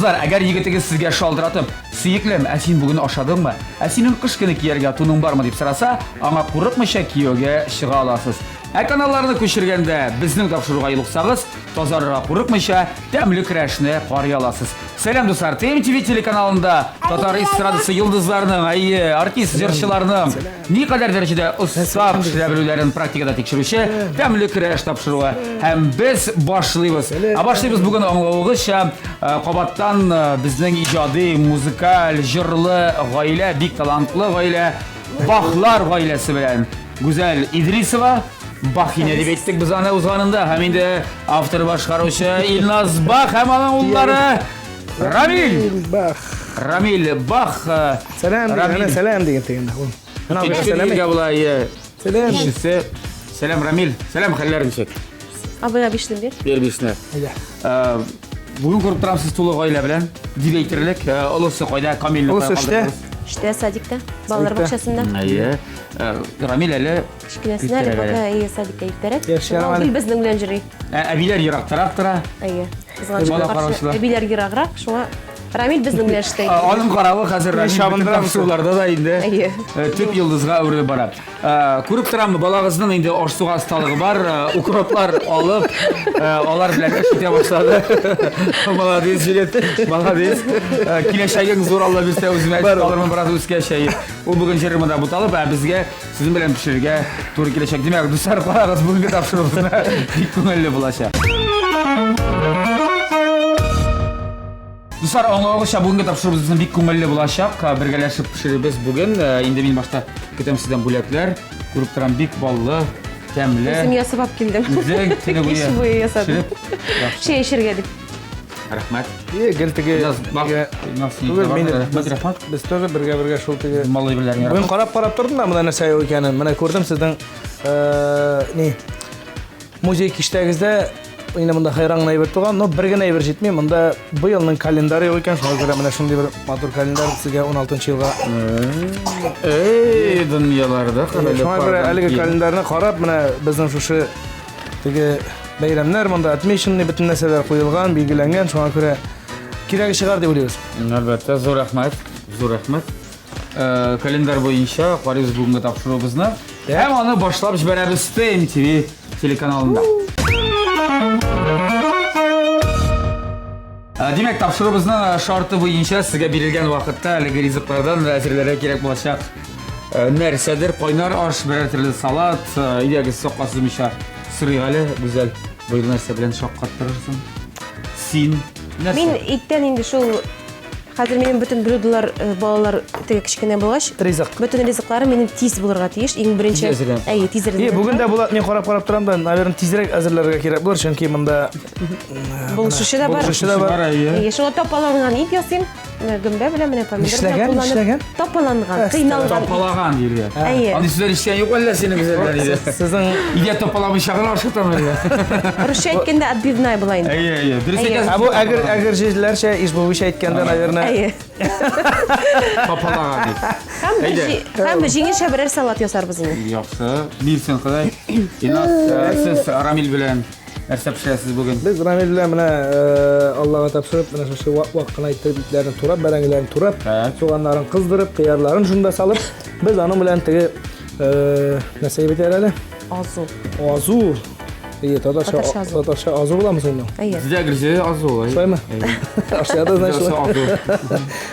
Kızlar, eğer yigitigi sizge şaldıratıp, "Suyuklem, sен bugün aşadыңmı? Senin kış günü kiyerge tunun barmı?" dep sorasa, аңа курыкмыйча кийөөгө чыга аласыз. Каналларны көчүргөндө биздин тапшырууга юлуксагыз, тазарга курыкмыйча тәмле крашны карый аласыз. Сәлам достар, ТМТV телеканалында татар эстрадасы йылдызларының, артист жырчыларының ни кадәр дәрәҗәдә устап эшләп белүләрен практикада тикшерүче тәмле краш тапшыруы. Һәм без башлыйбыз. Башлыйбыз бүген аңлавыгызча, кабаттан безнең иҗади, музыкаль, җырлы гаилә, бик талантлы гаилә, Бахлар гаиләсе белән Гүзәл Идрисова Бахине дип әйттек без аны узганында. Һәм инде автор башкаручы Илназ Бах һәм аның уллары Рамил Бах. Сәлам деген тегендә. Сәлам Рамил. Сәлам хәлләр ничек? Абыга бишлем бер. Бишне. Бүген күреп торабыз тулы гаилә белән директрлек, олысы кайда, Камил Штә садикта, балалар бакчасында. Рамил әле Кичкенәсенә садикта иртәрәк. Ул безнең белән йөри. Әбиләр ерактарак тора. Әбиләр ераграк, шуңа Рамил безнең белән эшләй. Аның каравы хәзер Рамил тапшыруларда да инде төп йолдызга әверелеп бара. Күреп торам, балагызның инде аш-суга асталыгы бар, укроплар алып, алар белән эш итә башлады. Молодец, җилет, молодец. Киләчәгең зур Алла бирсә үземә алырмын бераз үскәчәй. Ул бүген җырымда буталып, безгә сезнең белән пешерергә туры киләчәк. Димәк, дуслар, карагыз, бүген тапшыруыбызны бик күңелле булачак. Дуслар, аңлавыгызча бүгенге тапшыруыбыз бик күңелле булачак. Бергәләшеп пешеребез бүген. Инде мин башта көтәм сездән бүләкләр. Күреп торам, бик баллы, тәмле. Үзем ясап алып килдем. Үзең теге буе ясадым. Шәй эшергә дип. Рәхмәт. Гелтеге без тоже бергә шул теге малай белән Бүген карап тордым да, моны нәрсә икәнен. Менә күрдем сезнең музей киштәгездә инде монда хайран әйбер туган, но бер генә әйбер җитми. Монда бу елның календаре икән, шуңа күрә менә шундый бер матур календар сезгә 16 елга. Дөньяларда хәлләр. Шуңа күрә әлеге календарны карап, менә безнең шушы теге бәйрәмнәр монда отмеченный бөтен нәрсәләр куелган, билгеләнгән. Шуңа күрә кирәге чыгар дип уйлыйбыз. Әлбәттә, зур рәхмәт. Зур рәхмәт. Календар буенча карыйбыз бүгенге тапшыруыбызны. Һәм аны башлап җибәрәбез ТМТV телеканалында. Димәк, тапшыруыбызның шарты буенча сезгә бирелгән вакытта әлеге ризыклардан әзерләргә кирәк булачак нәрсәдер, кайнар аш, берәр төрле салат, идегез саккасызмыйча сырыйга әле Гүзәл, бу нәрсә белән шаккаттырырсың. Син нәрсә? Мин иттән инде шул хәзер минем бөтен блюдолар балалар теге кичкенә булгач, бөтен ризыклары минем тиз булырга тиеш. Иң беренче, тизрәк. Бүген дә булат, мин карап торам да, наверное, тизрәк әзерләргә кирәк булыр, чөнки монда булышучы да бар. Шуңа тапаланган ит ясыйм. Гөмбә белән менә помидор белән кулланып. Тапаланган, кыйналган. Тапалаган диелә. Аны сүзләр ишкән юк әллә синең Гүзәлләр иде. Сезнең идея тапаламыйчагын ашытам әле. Русча әйткәндә отбивная була инде. Дөрес әйтәсез. Бу әгәр җирләрчә иш буенча әйткәндә, наверное, тапалаган ди. Һәм җиңелчә берәр салат ясарбыз инде. Яхшы. Бирсен Ходай. Сез Рамил белән нәрсә пешерәсез бүген? Без Рамил белән менә Аллага тапшырып, менә шушы вакытына итеп битләрен турап, бәрәңгеләрен турап, суганнарын кыздырып, кыярларын шунда салып, без аның белән теге нәрсә бит әле? Азу. Татарча азу буламы синең? Сезгә гөрҗе азу. Шулаймы? Ашыяда значит.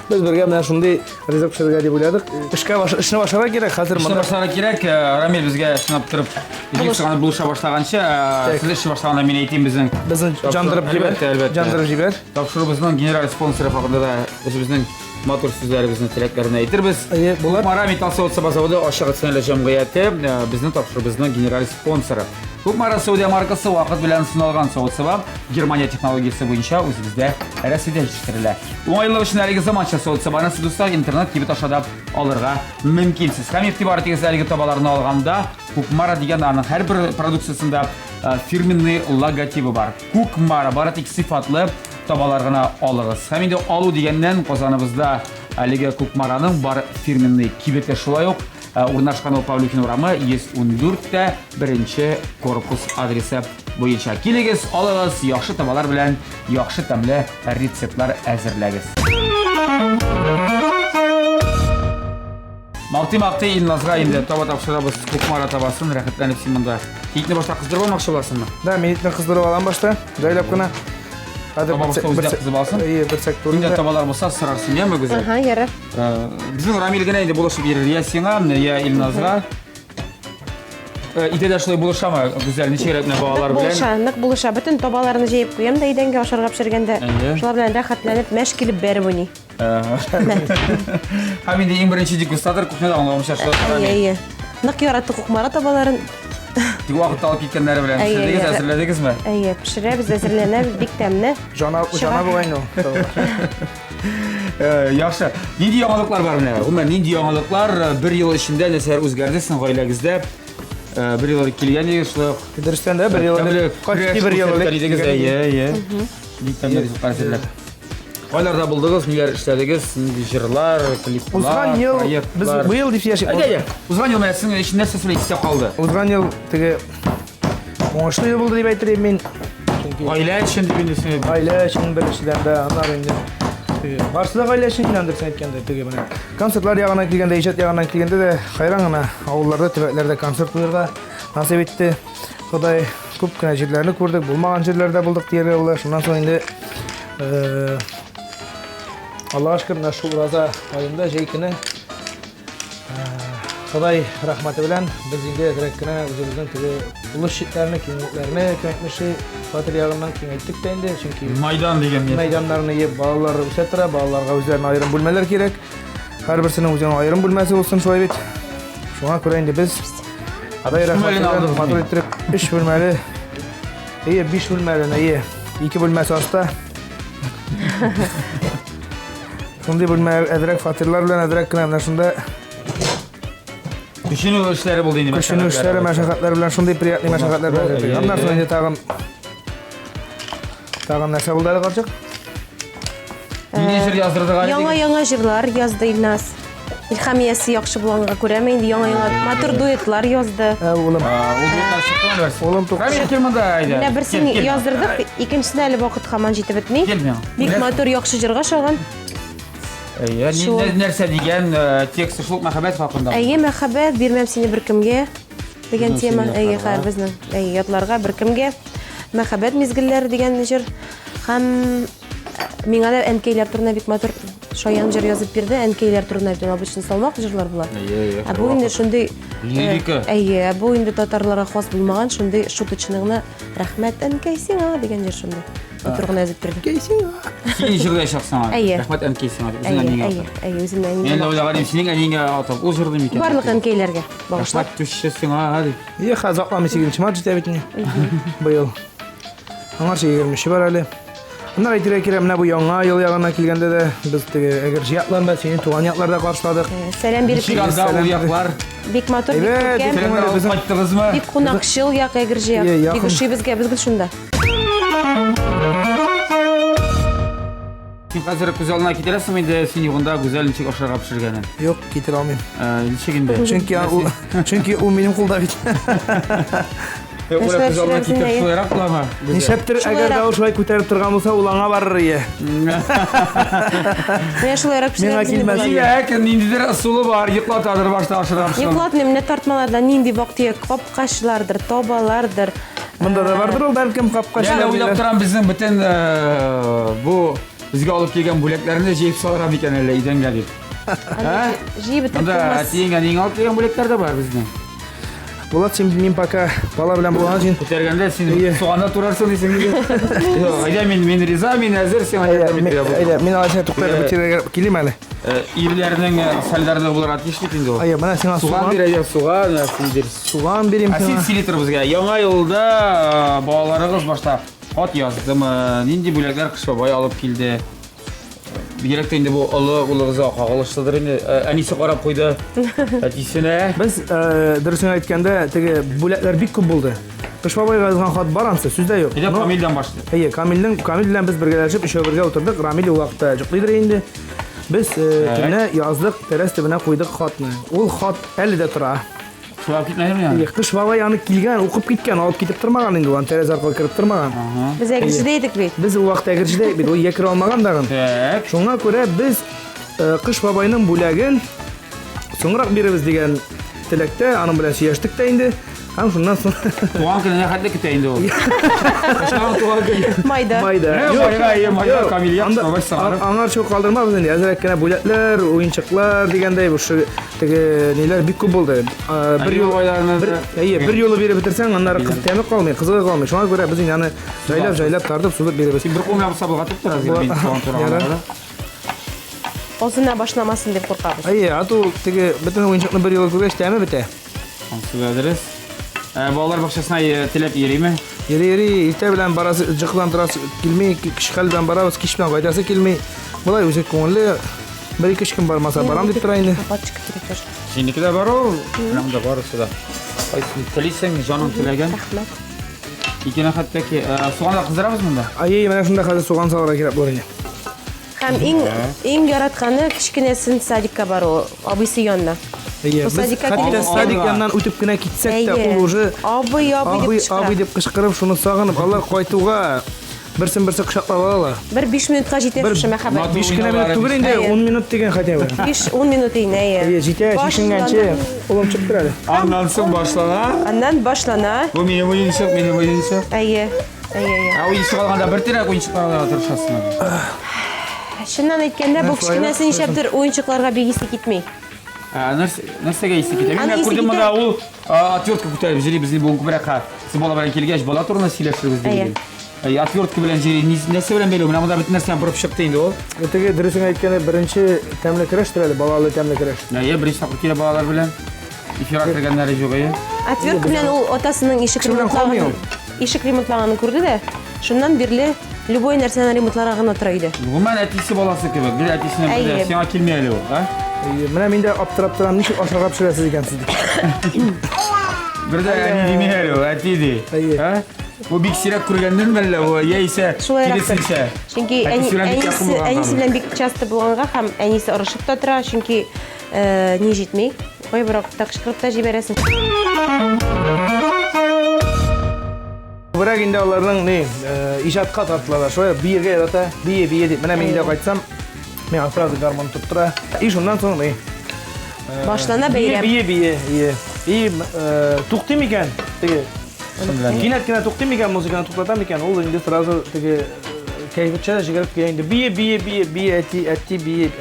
Без бергә менә шундый ризык пешерергә дип уйладык. Эшне башларга кирәк, хәзер монда. Башларга кирәк. Рамил безгә сынап торып, икесен булыша башлаганча, сез эш башлаганда мин әйтим безнең җандырып җибәр. Тапшыруыбызның генераль спонсоры хакында да үзебезнең матур сүзләребезне, теләкләрне әйтербез. Кукмара металл заводы ашыгы сәнәле җәмгыяте безнең тапшыруыбызның генераль спонсоры. Кукмара Саудия маркасы вакыт белән сыналган савыт-саба Германия технологиясе буенча үзебездә Россиядә җитештерелә. Уңайлык өчен әлеге заманча савыт-сабаны сез дуслар интернет кибет ашада алырга мөмкинсез. Һәм игътибар итегез әлеге табаларны алганда, Кукмара дигән аның һәрбер продукциясендә фирменный логотипы бар. Кукмара бары тик сыйфатлы табалар гына алыгыз. Һәм инде алу дигәннән Казаныбызда әлеге Кукмараның бар фирменный кибете шулай ук урнашкан Павлюхин урамы 114-тә 1-нче корпус адресы буенча килегез, алыгыз, яхшы табалар белән яхшы тәмле рецептлар әзерләгез. Макты Илназга инде таба тапшырабыз, кукмара табасын, рәхәтләнеп син монда. Китне башта кыздырып алмакчы буласыңмы? Да, мен итне кыздырып алам башта. Җайлап кына. Хәзер Бер кызып алсын. бер сәк Инде табалар булса сырарсың, яме гүзәл. Ага, ярар. Безнең Рамил генә инде булышып бирер, я сиңа, я Илназга. Идея шулай булышамы, гүзәл, ничегрәк менә балалар белән. Булыша, нык булыша. Бөтен табаларны җыеп куям да идәнгә ашарга пешергәндә. Шулар белән рәхәтләнеп мәш килеп бәреп уйный. Һәм инде иң беренче дегустатор кухняда аңламыйча шулай. Әйе. Нык яратты кукмара табаларын. Тик вакыт алып киткәннәре белән пешердегез, әзерләдегезме? Әйе, пешерәбез, әзерләнәбез, бик тәмле. Жана бугайны. Яхшы. Нинди яңалыклар бар менә? Гомумән нинди яңалыклар бер ел эчендә нәрсәләр үзгәрде сезнең гаиләгездә? Бер ел килгән егешлек. Дөрестән дә бер ел. Кайсы бер ел идегез, әйе. Бик тәмле ризыклар әзерләп. Кайларда булдыгыз, ниләр эшләдегез? Нинди җырлар, клиплар, Узган ел без бу ел дип яши. Әйе. Узган ел мәсәлән өчен нәрсә сөйләп истә калды? Узган ел теге уңышлы ел булды дип әйтер мен. Чөнки Гаилә өчен дип инде. гаилә өчен беренчедән дә аннары инде барысы да гаилә өчен инде әйткәндә теге менә. Концертлар ягына килгәндә, иҗат ягына килгәндә дә хайран гына авылларда, төбәкләрдә концерт куярга насыйп итте. Ходай күп кенә җирләрне күрдек, булмаган җирләрдә булдык дияргә була. Шуннан соң инде Аллаһка шөкер, менә шул Ураза айында җәй көне Ходай рәхмәте белән без инде дирәк кенә үзебезнең теге улы шитләрне, киңлекләрне, көнкүше фатир ягыннан киңәйттек тә инде, чөнки Майдан дигән мәйданнарны еп балалар үсә тора, балаларга үзләренә аерым бүлмәләр кирәк. Һәрберсенең үзенең аерым бүлмәсе булсын шулай бит. Шуңа күрә инде без Ходай рәхмәте белән матур иттереп 3 бүлмәле, 5 бүлмәле, 2 бүлмәсе аста. Шундый бүлмә әдрәк фатирлар белән әдрәк кенә менә шунда Күченү эшләре булды инде. Күченү эшләре, мәшәкатьләр белән шундый приятный мәшәкатьләр белән. Аннан соң инде тагын нәрсә булды әле карчык? Нинди җыр яздырдык әле? Яңа җырлар язды Илназ. Илһамиясе яхшы булганга күрә инде яңа матур дуэтлар язды. Улым. Ул чыккан версия. Улым тук. Рамил килмәдә әйдә. Менә берсен яздырдык, икенчесенә әле вакыт һаман җитеп бетми. Бик матур яхшы җырга шаган. Әйе, нәрсә дигән тексты шул мәхәббәт хакында. Әйе, мәхәббәт бирмәм сине беркемгә дигән тема. Әйе, һәр безнең ятларга беркемгә мәхәббәт мизгелләре дигән җыр. Һәм миңа да әнкәйләр турында бик матур шаян җыр язып бирде. Әнкәйләр турында бит обычно салмак җырлар була. Әйе. Бу инде шундый Лирика. Әйе, бу инде татарларга хас булмаган шундый шуточныгны рәхмәт әнкәй сиңа дигән җыр шундый. Матур гына язып бирде. Син җырда яшәсәң. Әйе. Рәхмәт әнкәй сиңа. Үзеңә нигә атып. Әйе, үземнән Мен нигә. уйлаганым синең әнигә атып, ул җырды микән? Барлык әнкәйләргә багышлап. Рәхмәт түшче сиңа, хәди. Хәзакламый 8 март җитә бит инде. Быел. Аңарча 20 бар әле. Аннан әйтергә кирәк, менә бу яңа ел ягына килгәндә дә без теге әгәр җыятланма, сине туган якларда каршыладык. Сәлам биреп Чиганда ул яклар. бик матур, бик күркәм. Сәләмнәр алып кайттыгызмы? Бик кунакчыл як әгәр җыяк. Бик ошый безгә, без шунда. Син хәзер күз алдына китерәсең инде син югында гүзәл ничек ашарга пешергәнен. Юк, китер алмыйм. Ничек инде? Чөнки ул минем кулда бит. Ул күз алдына китер шулайрак буламы? Нишләптер әгәр дә ул шулай күтәреп торган булса, ул аңа барыр ие. Менә шулайрак Миңа килмәс. Як, ниндидер ысулы бар, йоклатадыр башта ашарга пешергән. Йоклатмыйм, менә тартмаларда нинди вакыты капкачлардыр, табалардыр. Монда да бардыр ул бәлкем капкачлар. Я уйлап торам безнең бөтен бу безгә алып килгән бүләкләрне җыеп салырга микән әллә идәнгә дип. Җыеп бетереп Анда булмас. әтиеңә нигә алып килгән бүләкләр дә бар безнең. Булат, син мин пока бала белән булган җин. Күтәргәндә син суганда турарсың дисең инде. Әйдә мин риза, мин әзер сиңа ярдәм итәргә булам. Әйдә, мин алайса туктарып бетерергә килим әле. Ирләрнең сальдары булырга тиешлек инде ул. Әйе, менә сиңа Суган бирәйек, суган, синдер. суган бирим Син сиңа. силитр безгә. Яңа елда балаларыгыз башта хат яздымы? Нинди бүләкләр Кыш бабай алып килде? Бигрәк тә инде бу олы улыгызга кагылышлыдыр инде. Әнисе карап куйды. Әтисенә. Без дөресен әйткәндә, теге бүләкләр бик күп булды. Кыш бабайга язган хат бар ансы, сүздә юк. Әйдә Камилдән башлый. Әйе, Камил белән без бергәләшеп өчәүбергә утырдык. Рамил ул вакытта җыклыйдыр инде. Без төнне яздык, тәрәс төбенә куйдык хатны. Ул хат әле дә тора. Suap gitmedin yani. Kış baba yanık kilgen, okup gitken, alıp gidip durmagan indi o terez arkalı kirip durmagan. Biz egircideydik bit. Biz o vaqt egircide bit, o yekir almagan dagın. Tak. Şuna göre biz kış babayının bulagın soňra birimiz digen tilekte, anın bilen şeýeşdik de indi. Hem şundan sonra Tuğan kine ne hadde kiteyindi o. Kaçtan tuğan kine. Mayda. mayda. Ne mayda iyi mayda kamil yapsa baş sağarım. Anar çok kaldırma biz indi. Azrakkene buletler, oyunçaklar digende bu şu tege neler bir kup boldu. Bir yol bir yolu biri bitirsen onlar kız temek kalmay, kızıga kalmay. Şuna göre bizim yani jaylap tartıp suda birimiz. Bir kum yapsa bu gatıp turaz yani tuğan tuğan. Olsunlar başlamasın dep korkabız. Ay, atu tege bütün oyuncakны bir yol görüş teme bite. Nasıl ederiz? Bağlar bakşasına tilep yeri mi? Yeri ite bilen barası jıklandıras kilmey, kişi bilen barabız, kişi bilen gaydası kilmey. Bulay özek koňly bir iki gün barmasa baram dip turayny. Kapat çıkıp direktör. Şimdiki de var o. Hem de var o da. Ay tilisen canım tilegen. Rahmet. İkine hatta ki soğanla kızdıramız bunda. Ay, mana şunda hazır soğan salara kirip boryny. Hem in yaratkanı kişkinesin sadikka bar o. Abisi yanına. Biz hatta sadik yandan ötüp gine gitsek de ul уже abi dep kışkırıp şunu sağınıp Allah koytuğa birsin kuşaklap alalar. Bir 5 minutga jeter şu mehabat. 5 minut tugul indi 10 minut degen hatta var. 5-10 minut ine. Ay, jite şişingençe oğlum çıkıp turadi. Anlansın başlana. Andan başlana. Bu benim oyunçak. Ayy. Oyunçak alganda bir tane oyunçak alganda tırşasın. Şundan aytkanda bu kişkinesin işepdir oyunçuklarga begisi gitmey. Нәрсәгә исе китә? Мин күрдем монда ул отвертка күтәреп җири безне бу күбрәк. Сез бала белән килгәч бала турында сөйләшәбез диген. Отвертка белән җири нәрсә белән бәйләү? Менә монда бит нәрсәне бурып чыкты инде ул. Ötege dürüsün aytkanda birinci temle kireç turadi, balalı temle kireç. Я беренче тапкыр килә балалар белән. Эфирга кергәннәре юк ая. Отвертка белән ул атасының ишек ремонтлаганын күрде дә. Шуннан бирле любой нәрсәне ремонтларга гына тора иде. Гоман әтисе баласы кебек. Бер әтисенә бер сиңа килмәй әле ул, а? Менә миндә аптырап торам, ничек ашарга пешерәсез икәнсез дип. Бер дә әни димәй әле ул, әти ди. А? Бу бик сирәк күргәндән мәллә бу, яисә килесенчә. Чөнки әнисе белән бик часто булганга һәм әнисе орышып та тора, чөнки ни җитмәй. Кой бирок так кышкырып та җибәрәсең. Бирәк инде аларның ни, иҗатка тартылалар. Шулай биергә ярата, бие дип. Менә мин дә кайтсам, мен афразы гармон туттыра. И шундан соң ни? Башлана бәйрәм. Бие. И туктым икән. Теге. Кинәт туктым икән, музыканы туктатам икән. Ул инде сразу теге кайфыча җигәреп килә инде. Бие, әти бие.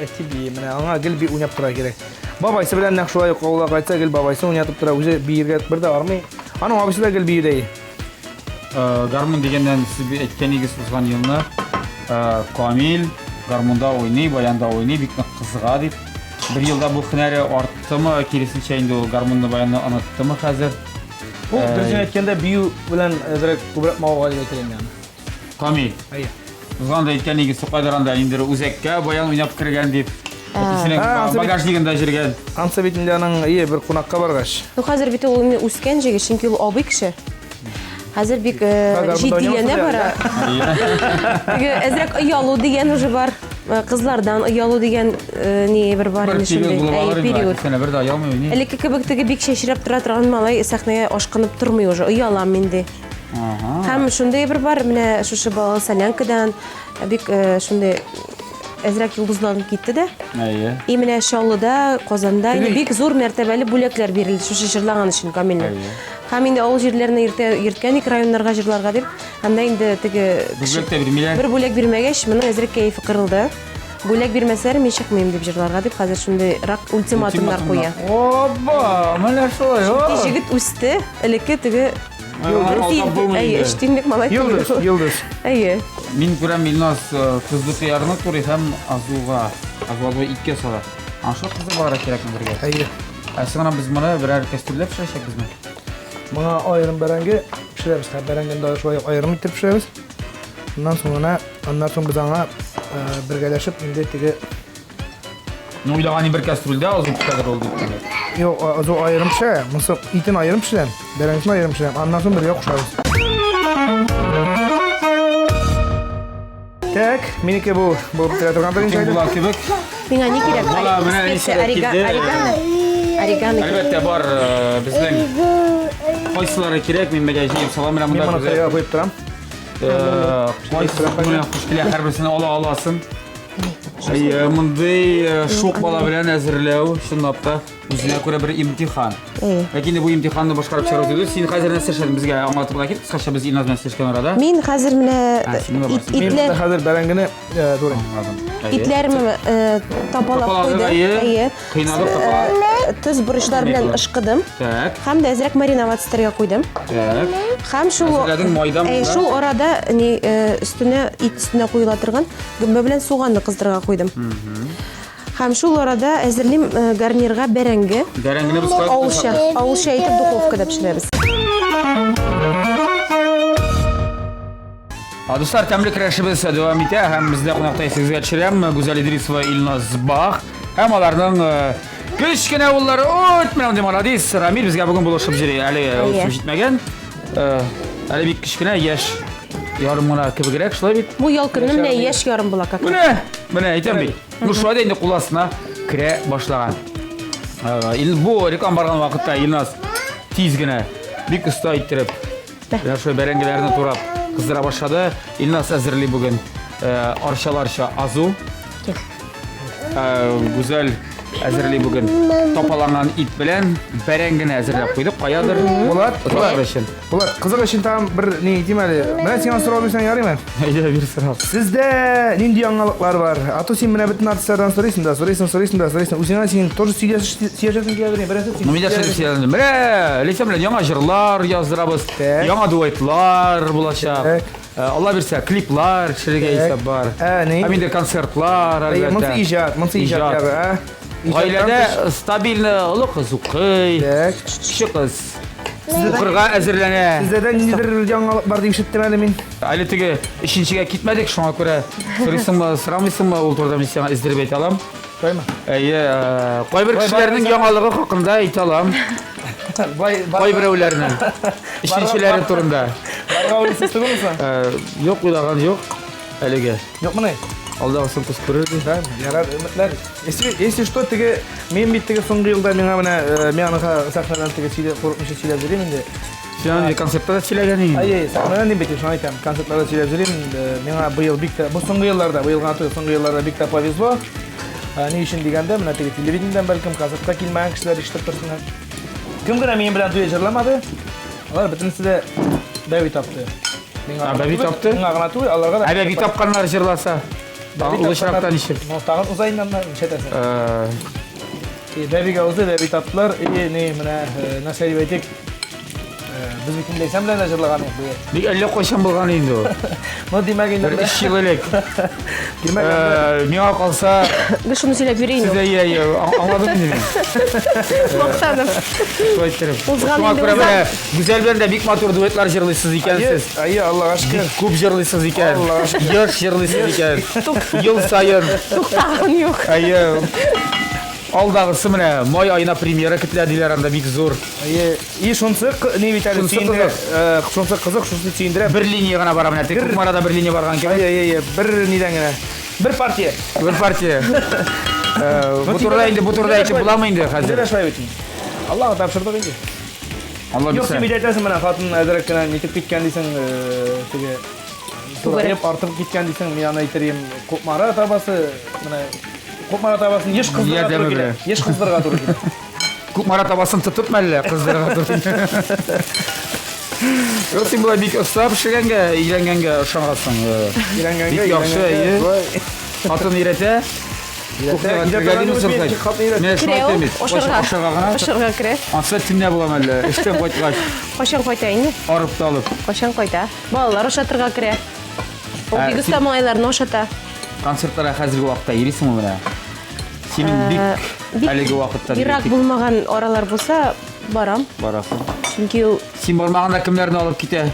Менә аңа гел би уйнап тора кирәк. Бабайсы белән нәкъ шулай кавыла кайтса, гел бабайсы уйнатып тора. Үзе биергә бер дә армый. Аның абысы да гел биюдәй. Гармун дигәндән сез әйткәнегез узган елны Камил гармунда ойный, баянда ойный, бик нык кызыга дип. Бер елда бу һөнәре арттымы, киресенчә инде ул гармунны баянны оныттымы хәзер? Бу дөресен әйткәндә бию белән әзрәк күбрәк мавыга дип әйтелгән яны. Камил. Узганда әйткәнегез Сукайдаранда инде үзәккә баян уйнап кергән дип. Әтисенең багажнигында җиргән. Ансы бит инде аның бер кунакка баргач. Ну хәзер бит ул үскән җиге, чөнки ул абый кеше. Хәзер бик җитдиләнә бара. Әзрәк оялу дигән уже бар. Кызлардан оялу дигән ни бер бар инде шундый период. Бер дә оялмый уйный. Элекке кебек теге бик чәчрәп тора торган малай сәхнәгә ашкынып тормый уже, оялам инде. Һәм шундый бер бар, менә шушы бала солянкадан бик шундый әзрәк йолдызланып китте дә. И менә Шаулыда, Казанда бик зур мәртәбәле бүләкләр бирелде шушы җырлаган өчен Камилне. Һәм инде авыл җирләренә йөрткән ик районнарга җырларга дип, һәм дә инде теге бер бүләк бирмәгәч, моның әзрәк кәефе кырылды. Бүләк бирмәсәләр мин чыкмыйм дип җырларга дип, хәзер шундый ультиматумнар куя. Опа, менә шулай. Җегет үсте, элекке теге эштинлек малай. Йолдыз. Әйе. Мин күрәм Илназ кызды кыярны турый һәм Азуга 2 сала. Ашы кызы бара кирәкме бергә. Әйе. Әсәгенә без моны берәр кәстрүлдә пешерәчәкбезме? Моңа аерым бәрәңге пешерәбез. Бәрәңгәндә шулай аерым итеп пешерәбез. Ondan soң biz аңа бергәләшеп инде теге Ну уйлаган бер кәстрүлдә азу пешерә ул дип. Юк, азу аерым пешерә. Мосы итен аерым пешерәм. Бәрәңгесен аерым пешерәм. Ondan соң бергә кушабыз. Так, минеке бу бирә торган беренче Була кебек. Миңа ни кирәк? Була менә нисә китте. Орегано. Әлбәттә бар безнең кайсылары кирәк мин мәгәҗием салам белән Мен монда моны кырыга куеп торам. кайсылары белән кушкилә һәрберсен ала аласың. Мондый шок бала белән әзерләү чынлап та үзенә күрә бер имтихан. Ләкин бу имтиханны башкарып чыгару түгел. Син хәзер нәрсә эшләдең безгә аңлатып була кит. Кыскача без Илназ белән сөйләшкән арада. Мин хәзер менә Мен итләр хәзер бәрәңгене турым. итләремне тапалап куйдым. Кыйналып тапалап. Төз бурычлар белән ышкыдым. Так. Һәм дә әзрәк мариновать итәргә куйдым. Так. Һәм шул Әзерләдең майда монда? шул арада өстенә ит өстенә куела торган гөмбә белән суганны кыздырырга куйдым. Һәм шул арада әзерлим гарнирга бәрәңге. Бәрәңгене без Авылча итеп духовкада пешерәбез. Достар, тәмле көрәшебез дәвам итә һәм бездә кунакта сезгә төшерәм Гүзәл Идрисова, Илназ Бах һәм аларның кечкенә уллары. Ут менә андый молодец. Рамил безгә бүген булышып йөри. Әле үсеп җитмәгән. Әле бик кечкенә яшь ярым гына кебегрәк шулай бит. Бу ял көнне менә яшь ярым була как. Менә әйтәм бит. Ну шулай да инде куласына керә башлаган. Бу реклам барган вакытта Илназ тиз генә бик оста иттереп шул бәрәңгеләрне турап кыздыра башлады. Илназ әзерли бүген арчаларча азу. Гүзәл әзерли бүген тапаланган ит белән бәрәңгене әзерләп куйдык. Каядыр Булат, Булат өчен. Булат, кызык өчен тагын бер ни әйтим әле. Менә сиңа сорау бирсәң ярыймы? Әйдә бир сорау. Сездә нинди яңалыклар бар? Ато син менә бөтен артистлардан сорыйсың да, сорыйсың. Үзеңә син тоже сөйләшәсең килә берәсе. Менә сөйләсәм, менә лисем белән яңа җырлар яздырабыз. Яңа дуэтлар булачак. Allah бирсә, клиплар төшерергә исәп бар. Һәм инде концертлар әлбәттә. Монсы иҗат ягы, Гаиләдә стабильный олы кыз укый. Кече кыз. Укырга әзерләнә. Сездә ниндидер яңалык бар дип ишеттем әле мин. Әле теге өченчегә китмәдек, шуңа күрә сорыйсыңмы, сорамыйсыңмы, ул турыда мин сиңа эздереп әйтә алам. Кайма. Кайбер кешеләрнең яңалыгы хакында әйтә алам. Кайберәүләрнең өченчеләре турында. Барга уйлыйсыз түгелме? Юк, уйлаган юк. Әлегә. Юкмы? Алдагысын күз күрер. Да, ярар, өметләр. Если что, теге мен бит теге соңгы елда миңа менә миңа сахнадан теге сөйләп курыкмыйча сөйләп йөрим инде. Син концертта сөйләгән идең. Сахнадан дип бит шуны әйтәм. Концертларда сөйләп йөрим. Миңа быел бик тә бу соңгы елларда, быел гына түгел, соңгы елларда бик тә повезло. Ни өчен дигәндә, менә теге телевидениедән бәлкем концертка килмәгән кешеләр ишетеп торсыннар. Кем генә минем белән дуэ җырламады? Алар бөтенесе дә бәви тапты. Бәви тапты? Миңа гына түгел, аларга да. Бәви тапканнар җырласа. Улышрактан ишеп. Тагын узайыннан ишетәсең. Бәбигә узды, бәби таптылар. Ни менә нәрсә дип әйтик? Без бит инде сәм белән җырлаган идек бу. Бик әллә кайчан булган инде ул. Ну димәк инде. Бер 3 ел элек. Димәк, Миңа калса, Без шуны сөйләп йөрим. сез аңладыңмы мин? Мактаным. Шулай иттереп. Узган Шуңа инде күрә узган. менә Гүзәл белән дә бик матур дуэтлар җырлыйсыз икәнсез. Аллага шөкер. Күп җырлыйсыз икән. Еш җырлыйсыз икән. Ел саен. Туктаган юк. Алдагысы менә май айына премьера көтелә диләр, анда бик зур. Шунсы ни бит әле сөендерә. Шунсы кызык, шунсы сөендерә. Бер линия гына бара менә. Тик Марада бер линия барган кебек. Бер нидән генә. Бер партия. Бер партия. Бу турда әйтеп буламы инде хәзер? Дөрәшмәй бит. Аллага тапшырдык инде. Алла Юк, бирсә. син әйтәсең менә хатын әзрәк кенә нитеп киткән дисең, теге турайып артып киткән дисең, мин аны әйтерем, Кукмара табасы, менә Кукмара табасын еш кыздырга туры килә. Еш кыздырга туры килә. Кукмара табасын тотып мәллә кыздырга туры. Юк, син була бик оста пешергәнгә, өйрәнгәнгә ошагансың. Өйрәнгәнгә, Бик яхшы, хатын өйрәтә. Ашырга керә. Ансат тимнә булам әле. Эштән кайткач, Качан кайта инде? арып та алып. Качан кайта? Балалар ашатырга керә. Ул бик уста малайларны ашата. Концертларга хәзерге вакытта йөрисеңме менә? Син бик әлеге вакытта Ирак булмаган аралар булса, барам. барасың. Чөнки ул Син бармаганда кемнәрне алып китә?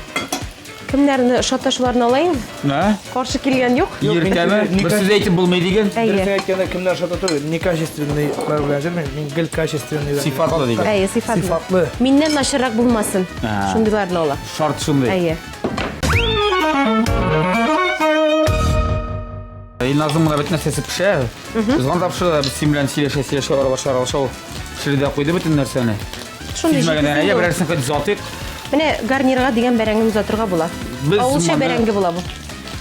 кемнәрне шаташуларны алайын? Нә? Каршы килгән юк. Иртәме? Бер сүз әйтеп булмый диген. Дөресен әйткәндә кемнәр шата түгел, некачественныйлар белән җырмыйм. Мин гел качественный. Сифатлы диген. Сифатлы. Сифатлы. Миннән начаррак булмасын. Шундыйларны ала. Шарт шундый. Илназның менә бөтен нәрсәсе пешә. Узган тапшырды, без син белән сөйләшә, аралаша. Pişirdi koydu bütün narsanı. Шундай Sizmagana ya birer sınıfı düzelttik. Менә гарнирга дигән бәрәңге узатырга була. Без Авылча монда- бәрәңге була бу.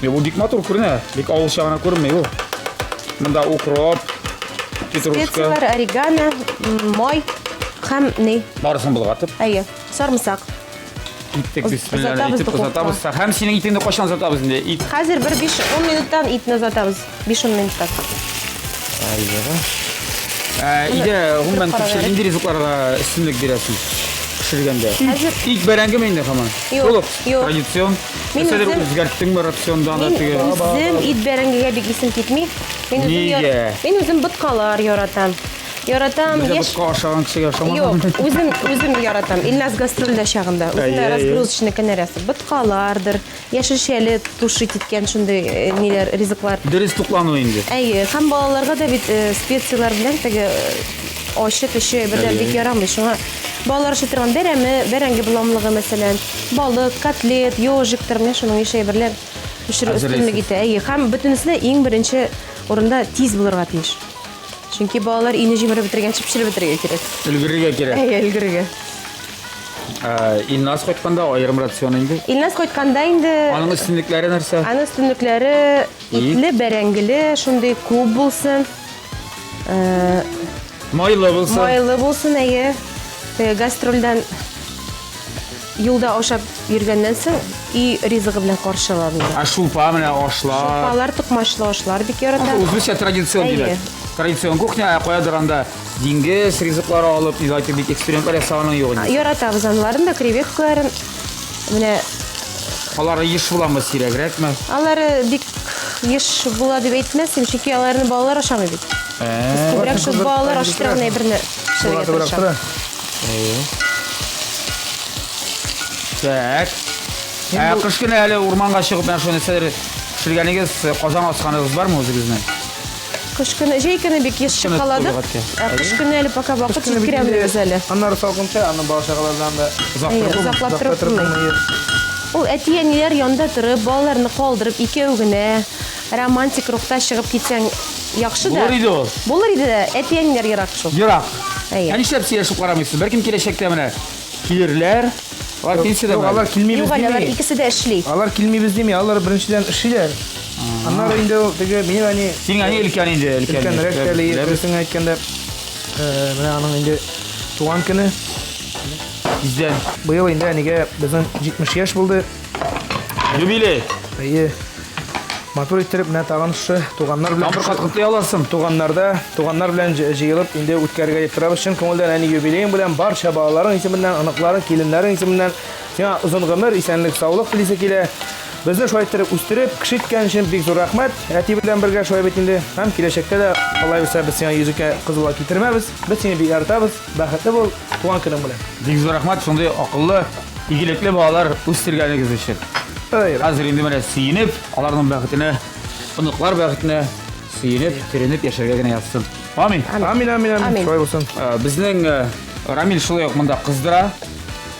Ya bu dikmat kuruna. Dik avul şahına kurmuyor. Bunda ukrop, petrушка. Специялар, орегано, май һәм ни? Barısını bulgatıp. Әйе, сарымсак. Gittik bismillah. Uzatабыз Itip duklovka. uzatабыз. Hem senin itini koşan uzatабыз indi. İt. Хәзер бер 5-10 минуттан итне узатабыз. 5-10 минуттан. İde karar humman pişirgen verin. diriziklara isimlik biresin. Pişirgende. Хәзер İlk berenge mi indi hemen? Yok, Olup. yok. Tradisyon. Min Mesela özüm- özgerttin mi rasyondan da Мин tüge? үзем ит бәрәңгегә бик исем китми. Нигә? Мин үзем боткалар яратам. Яратам, Bize яшь. bu kaşağın kişi yaşamaz. Yok, үзем яратам. Илназ гастрольдә чагында. Үземне Әйе, әйе. разгрузочный кенәрәсе. Боткалардыр, яшелчәле тушить иткән шундый ниләр, ризыклар. Deriz tuqlanıyor indi. Әйе, һәм балаларга да бит специялар белән теге ачы төшө берләр Әйе. бик ярамый. Шуңа балалар өчен торган бәрәңге буламлыгы мәсәлән, балык, котлет, ёжиктыр, менә шуның ише берләр пешерү Әзерләйсез. өстенлек итә. Әйе, һәм бөтенесендә иң беренче урында тиз булырга тиеш. Чөнки балалар ине җимереп бетергәнче пешереп бетергә кирәк. Ülgürüge kere. Әйе, өлгерергә. İlnaz koytkanda ayırım rasyonu indi. Илназ кайтканда инде Onun üstünlükleri nerse? аның өстенлекләре итле, бәрәңгеле, шундый күп булсын. Maylı bulsa. Майлы булсын, әйе. Гастрольдән юлда ашап йөргәннән соң и ризыгы белән каршыланды. Шулпа менә ашлар. Шулпалар, тукмачлы ашлар бик ярата. Uzbekçe tradisyon Әйе. gibi. Tradisyon kухня koyadıranda dingiz, rızıkları alıp izahati bir eksperimentler yasağının yok. Яратабыз анларын да, креветкаларын. Менә Алар еш буламы сирәгрәк ми? алары бик еш була дип әйтмәсем, чөнки аларны балалар ашамый бит. Күбрәк шул балалар аштырган әйберне пешерергә Bırak тырышам. bırak. Так. Kış günü әле урманга чыгып мен шуны сәдер пешергәнегез казан асханагыз бармы үзегезнең? Кыш көне, җәй көне бик еш Көне чыкаладык. булырга тиеш. Кыш көне әле пока вакыт җиткерәмбез әле. Anları salkınca, anı bağışakalardan da Әйе, озаклап торып булмый. Ул әти-әниләр янында торып, балаларны калдырып, икәү генә романтик рухта чыгып китсәң яхшы да. Булыр иде ул. Булыр иде дә, әти-әниләр ярак шул. Ерак. Әйе. Ә нишләп сөйләшеп карамыйсыз? Бәлкем киләчәктә менә килерләр. Алар килсә дә Yok, alar kilmeyi Юк, biz алар demeyi. икесе дә эшли. Alar kilmeyi biz demeyi. Alar birinciden işiler. Anlar indi o tege benim hani Синең әни өлкән инде, ülken өлкән. rektörlüğü birisine aytkanda менә аның инде туган көне Bizden быел инде әнигә безнең 70 яшь булды. юбилей. Әйе. Матур иттереп менә тагын шы туганнар белән Тамыр каткытлый аласың. туганнар белән җыелып инде үткәргә торабыз. Чын күңелдән әни юбилеем белән барча балаларын исеменнән, аныкларын, киленнәрен исеменнән сиңа озын гомер, исәнлек, саулык телисе килә. Безне шулай иттереп үстереп, кеше иткән өчен бик зур рәхмәт. Әти белән бергә шулай бит инде. Һәм киләчәктә дә Аллаһ үсә без сиңа йөзеккә кызыла китермәбез. Без сине бик яратабыз. Бәхетле бул туган көнең белән. Бик зур рәхмәт шундый акыллы, игелекле балалар үстергәнегез өчен. Әйе. Хәзер инде менә сөенеп, аларның бәхетенә, оныклар бәхетенә сөенеп, тиренеп яшәргә генә язсын. Амин. Амин, амин, амин. Амин. Шулай булсын. Безнең Рамил шулай ук монда кыздыра.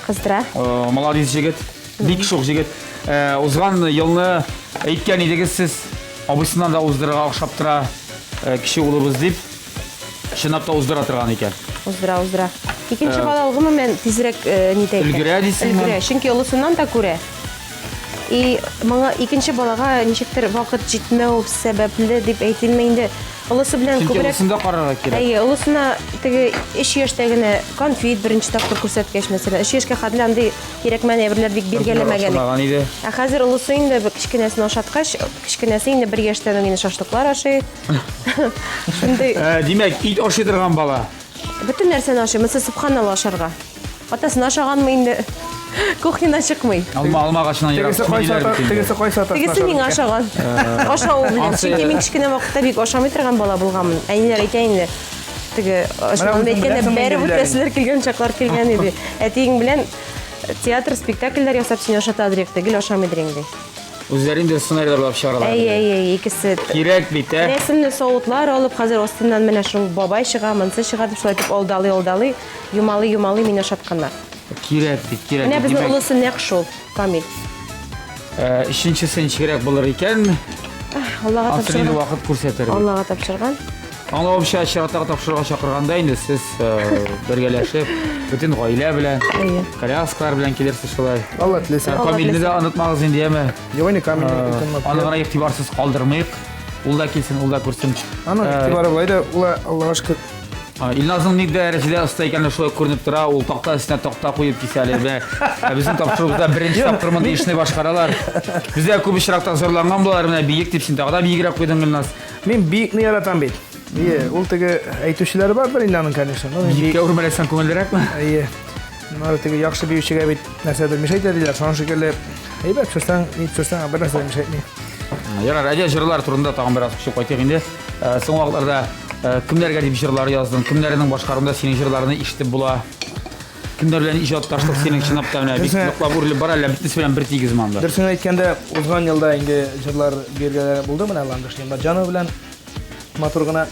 Кыздыра. Молодец җегет, бик шук җегет. Узган елны әйткән идегез сез, абысыннан да уздырырга охшап тора, кичә улыбыз дип. Чынлап та уздыра торган икән. Уздыра. Икенче бала ул гомумән тизрәк нитә икән. Өлгерә дисеңме? Өлгерә, чөнки олысыннан да күрә. И моңа икенче балага ничектер вакыт җитмәү сәбәпле дип әйтелмәй инде. Олысы белән Чөнки күбрәк улысында карарга кирәк. Әйе, олысына теге 3 яшьтә генә конфет беренче тапкыр күрсәткәч мәсәлән, 3 яшькә хәтле андый кирәкмәгән әйберләр бик биргәләмәгән. Ашамаган иде. Ә хәзер олысы инде кичкенәсен ашаткач, кичкенәсе инде 1 яшьтән үк инде шашлыклар ашый. Шундый Димәк, ит ашый торган бала. бөтен нәрсәне ашый, мәсәлән, субханалла ашарга. Атасын ашаганмы инде кухнядан чыкмый. Алма агачынан ерак. Тегесе кайсы ата? Тегесе миңа ашаган. Ашау белән. Чөнки мин кичкенә вакытта бик ашамый торган бала булганмын. Әниләр әйтә инде. Теге ашауны әйткәндә беләсеңме бәреп инде үтәселәр килгән чаклар килгән иде. Әтиең белән театр, спектакльләр ясап сине ашатадыр инде. Гел ашамыйдыр инде. Үзләрендә сценарийлар чыгаралар. Әйе, икесе. Кирәк бит, Рәсемле савытлар алып, хәзер астыннан менә шул бабай чыга, монсы чыга дип шулай итеп алдалый, юмалый мине ашатканнар. Кирәк бит, кирәк. Менә безнең улысы нәкъ шул, Камил. Ишенчесе ничегрәк булыр икән? Аллага Асыр инде тапшырган. вакыт күрсәтер. Аллага тапшырган. Аңлавымча, чираттагы тапшыруга чакырганда инде сез бергәләшеп, бөтен гаилә белән, коляскалар белән килерсез шулай. Алла теләсә. Камилне дә онытмагыз инде, яме. Юк, не камил. Аны гына игътибарсыз калдырмыйк. Ул да килсен, ул да күрсен. Аны игътибары булай да, ула Аллага шөкер. Илназның ник дәрәҗәдә оста икәнлеге шулай күренеп тора, ул такта өстенә такта куеп кисәләр бә. Безнең тапшыруыбызда беренче тапкыр монда эшне башкаралар. Бездә күп очракта зарланган булалар, менә биек дип син тагы да биегрәк куйдың Илназ. Мин биекне яратам бит. Ул теге әйтүчеләр бар бер инде аның, конечно. Биеккә үрмәләсәң күңеллерәкме? Нары теге яхшы биючегә бит нәрсәдер мишәйтә диләр. Шуның шикелле әйбәт сөстәң, бер нәрсә мишәйтми. Ярар, радио җырлар турында тагын бераз күчеп кайтыйк инде. Соң вакытларда кемнәргә дип җырлар яздың? Кемнәрнең башкаруында синең җырларны ишетеп була? Кемнәр белән иҗатташлык синең чынлап та менә бик ныклап үрелеп бара, әллә битнес белән бер тигез манда. Дөресен әйткәндә, узган елда инде җырлар бергәләре булды менә Ландыш Җанов белән матур гына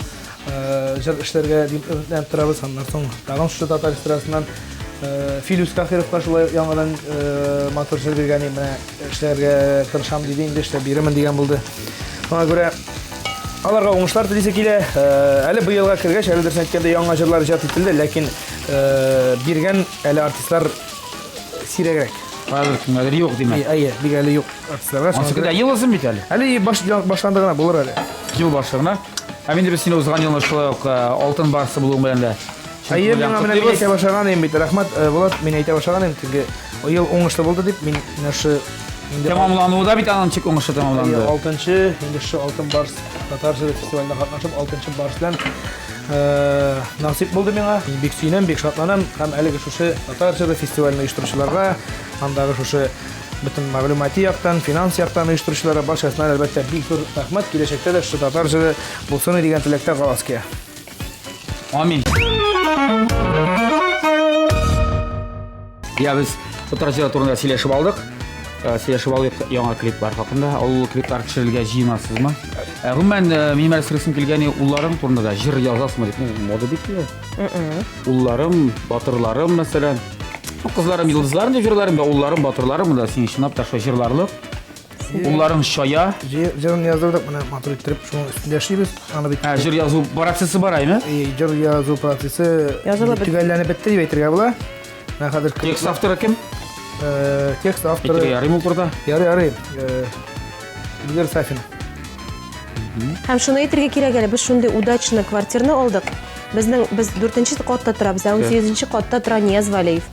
җыр эшләргә дип торабыз. Аннан соң тагын шушы татар эстрадасыннан Филус Кахировка шулай яңадан матур җыр биргән менә эшләргә тырышам диде, инде эшләп бирәмен дигән булды. Аңа күрә аларга уңышлар телисе килә. Әле быелга кергәч, әле дөресен әйткәндә яңа җырлар иҗат ителде, ләкин биргән әле артистлар сирәгрәк. Хәзер кемнәр юк димәк. Бик әле юк артистларга. Ансыкда елысың бит әле. Әле башланды гына булыр әле. Ел башлыгына. Ә инде без сине узган елны шулай ук алтын барсы булуың белән дә. Мин әйтә башлаган идем бит. Рәхмәт, Булат, мин әйтә башлаган идем. Теге ел уңышлы булды дип, мин нәшә инде Тамамлануы да бит аның чик уңышы тамамланды. 6-нчы, инде шу Алтын Барс татар җыры фестивалендә катнашып, 6-нчы барс белән насип булды миңа. Мин бик сөенәм, бик шатланам һәм әлеге шушы татар җыры фестиваленә оештыручыларга, андагы шушы бөтен мәгълүмати яктан, финанс яктан оештыручыларга барчасына әлбәттә бик зур рәхмәт. Киләчәктә дә шу татар җыры булсын дигән теләктә каласкә. Амин. Я без татар җыры турында сөйләшеп алдык. Сөйләшеп алдык яңа клиплар хакында. Ул клиплар төшерелгән җыенасызмы? Гомумән минем рәсем килгән улларым турында да җыр язасызмы дип мода бит. Улларым, батырларым мәсәлән. Кызларым, йолдызларым дип җырларым да, улларым, батырларым да син чынлап та шул җырларлык. Улларың шая. Җырын яздырдык, менә матур иттереп шуның өстендә эшлибез. Аны бит Җыр язу процессы бар айме? җыр язу процессы төгәлләнеп бетте дип әйтергә була. Менә хәзер Текст авторы кем? Текст авторы Ярым ул турда. Ярый. Гүзәл Сафин. Һәм шуны әйтергә кирәк әле, без шундый удачный квартираны алдык. Без 4-нче катта торабыз, 18-нче катта тора Нияз Валиев.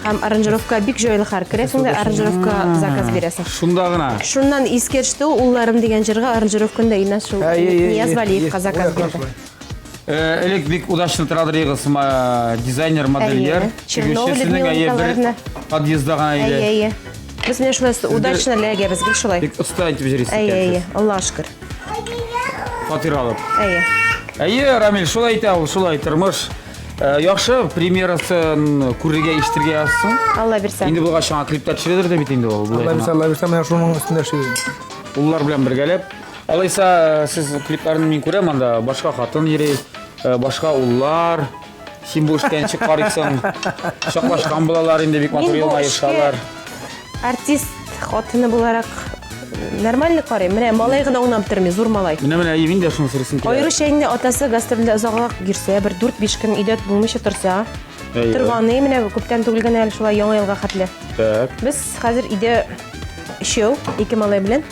Һәм аранжировка бик җайлы һәр керәсең дә аранжировка заказ бирәсең. Шунда гына. Шуннан искәрчте улларым дигән җырга аранжировкада инде шул Нияз Валиевка заказ бирде. Элек бик удачный традыр егысыма дизайнер, модельер. Чигүчесенең подъездаган иде. Без менә шулай удачный ләгә безгә шулай. Бик оста итеп җырыйсың. Аллаһ шөкер. Фатир алып. Рамил, шулай әйтә ул, шулай тормыш. Яхшы премьерасын күрергә, ишетергә язсың. Алла бирсә. Инде булгач аңа клиптар төшерәдер дә бит инде ул. Алла бирсә, менә шуның өстендә эшлибез. Уллар белән бергәләп. Алайса сез клипларны мин күрәм анда, башка хатын йөри, башка уллар. Син бу эштән чыгарыйсың. Шаклашкан булалар инде бик матур елмаешалар. Артист хатыны буларак нормально карыйм. Менә малай гына уйнап тормый, зур малай. Менә мин дә шуны сөресем килә. Аеруча инде атасы гастрольдә озакка гирсә, бер 4-5 көн өйдә булмыйча торса, торганы менә күптән түгел генә әле шулай яңа елга хәтле. Так. Без хәзер өйдә өчәү, 2 малай белән